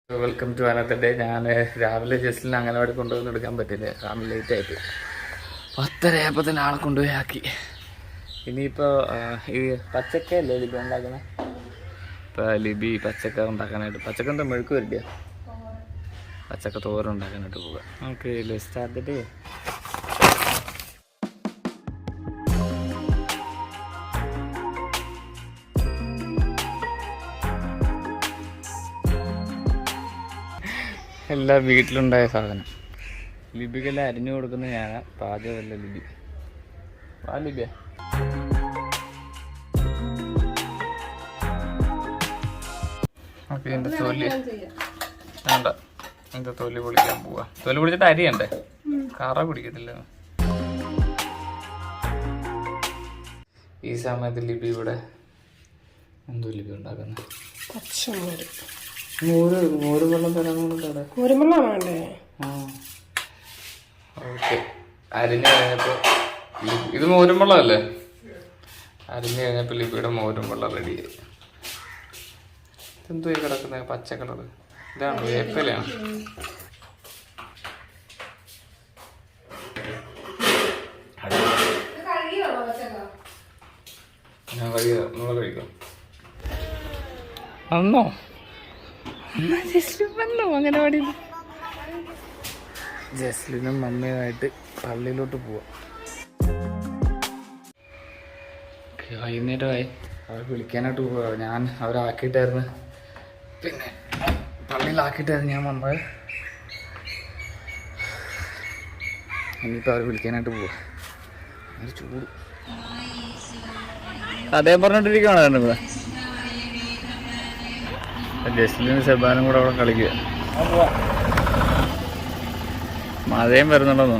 Welcome to another day. ഞാൻ രാവിലെ Justin anganwadi കൊണ്ടുവന്ന് എടുക്കാൻ പറ്റില്ല, കാരണം ലേറ്റ് ആയിട്ട് 10:30 ആയപ്പോൾ തന്നെ ആളെ കൊണ്ടുപോയി ആക്കി. ഇനിയിപ്പോൾ ഈ പച്ചക്കല്ലേ ലിബി ഉണ്ടാക്കുന്നത്. ഇപ്പോൾ ലിബി പച്ചക്ക ഉണ്ടാക്കാനായിട്ട്, പച്ചക്ക എന്താ മെഴുക്ക് വരില്ല, പച്ചക്ക തോരൻ ഉണ്ടാക്കാനായിട്ട് പോവുക. നമുക്ക് സ്റ്റാർട്ട് ഡേ. എല്ലാം വീട്ടിലുണ്ടായ സാധനം. ലിബിക്കെല്ലാം അരിഞ്ഞു കൊടുക്കുന്ന ഞാൻ, പാചകമല്ല ലിബി. ആ ലിബിയ ഓക്കെ. എൻ്റെ തൊലി വേണ്ട, എൻ്റെ തൊലി പൊളിക്കാൻ പോവാ. തൊലി പൊളിച്ചിട്ട് അരിയണ്ടേ, കറ പിടിക്കത്തില്ല. ഈ സമയത്ത് ലിബി ഇവിടെ എന്തോ ലിബി ഉണ്ടാക്കുന്നത് മോര് വെള്ളം തരാൻ. ഓക്കെ, അരിഞ്ഞു കഴിഞ്ഞപ്പോൾ ഇത് മോരും വെള്ളമല്ലേ, അരിഞ്ഞു കഴിഞ്ഞപ്പോൾ ലിബിയുടെ മോരും വെള്ളം റെഡിയായി. ഇതെന്തോ ഈ കിടക്കുന്ന പച്ച കളർ, ഇതാണ് വേപ്പിലയാണ്. ഞാൻ നമ്മൾ കഴിക്കാം. അന്നോ വന്നോ അംഗനവാടി. ജസ്ലിനും മമ്മിയുമായിട്ട് പള്ളിയിലോട്ട് പോവാം. വൈകുന്നേരമായി, അവർ വിളിക്കാനായിട്ട് പോവുക. ഞാൻ അവരാക്കിയിട്ടായിരുന്നു, പിന്നെ പള്ളിയിലാക്കിയിട്ടായിരുന്നു ഞാൻ വന്നത്. ഇനിയിപ്പോൾ അവർ വിളിക്കാനായിട്ട് പോവുക. ഒരു ചൂട് അതേ പറഞ്ഞിട്ടിരിക്കുകയാണ് ഇവിടെ. ജസ്ലിനും സെബാനും കൂടെ അവിടെ കളിക്കുക. മഴയും വരുന്നുണ്ടെന്നോ.